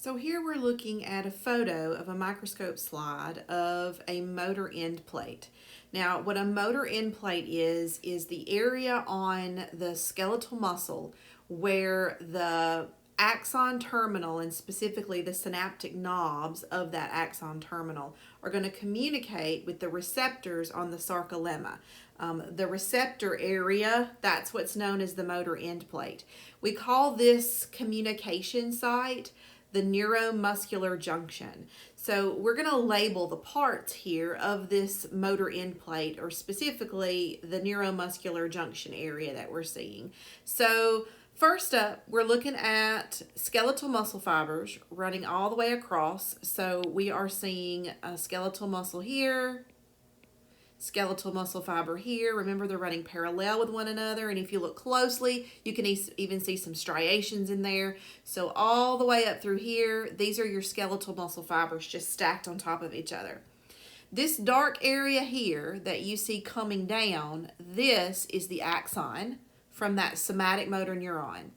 So here we're looking at a photo of a microscope slide of a motor end plate. Now, what a motor end plate is the area on the skeletal muscle where the axon terminal and specifically the synaptic knobs of that axon terminal are going to communicate with the receptors on the sarcolemma. The receptor area, that's what's known as the motor end plate. We call this communication site the neuromuscular junction. So we're going to label the parts here of this motor end plate, or specifically the neuromuscular junction area that we're seeing. So first up, we're looking at skeletal muscle fibers running all the way across. So we are seeing a skeletal muscle here, skeletal muscle fiber here. Remember, they're running parallel with one another, and if you look closely, you can even see some striations in there. So all the way up through here, these are your skeletal muscle fibers just stacked on top of each other. This dark area here that you see coming down, this is the axon from that somatic motor neuron.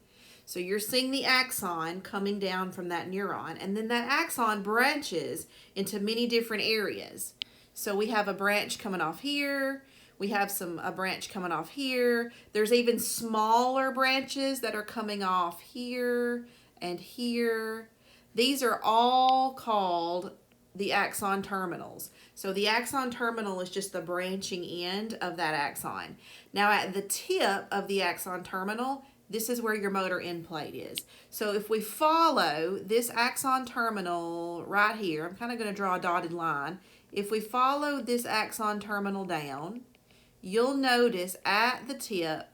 So you're seeing the axon coming down from that neuron, and then that axon branches into many different areas. So we have a branch coming off here. We have a branch coming off here. There's even smaller branches that are coming off here and here. These are all called the axon terminals. So the axon terminal is just the branching end of that axon. Now at the tip of the axon terminal, this is where your motor end plate is. So if we follow this axon terminal right here, I'm kind of going to draw a dotted line. If we follow this axon terminal down, you'll notice at the tip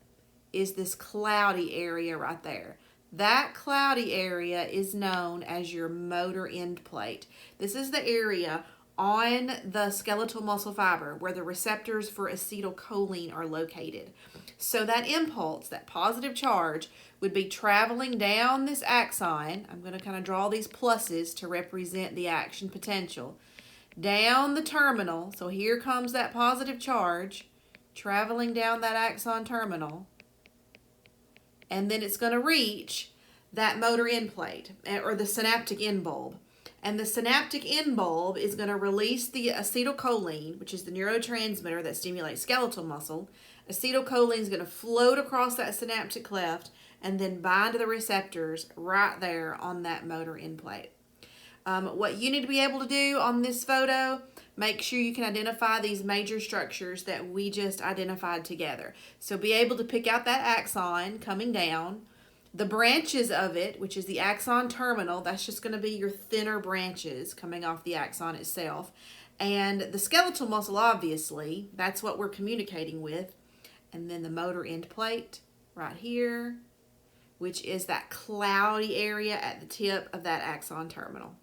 is this cloudy area right there. That cloudy area is known as your motor end plate. This is the area on the skeletal muscle fiber where the receptors for acetylcholine are located. So that impulse, that positive charge, would be traveling down this axon. I'm going to kind of draw these pluses to represent the action potential. Down the terminal, so here comes that positive charge traveling down that axon terminal, and then it's going to reach that motor end plate, or the synaptic end bulb. And the synaptic end bulb is going to release the acetylcholine, which is the neurotransmitter that stimulates skeletal muscle. Acetylcholine is going to float across that synaptic cleft and then bind to the receptors right there on that motor end plate. What you need to be able to do on this photo, make sure you can identify these major structures that we just identified together. So be able to pick out that axon coming down, the branches of it, which is the axon terminal, that's just going to be your thinner branches coming off the axon itself, and the skeletal muscle, obviously, that's what we're communicating with, and then the motor end plate right here, which is that cloudy area at the tip of that axon terminal.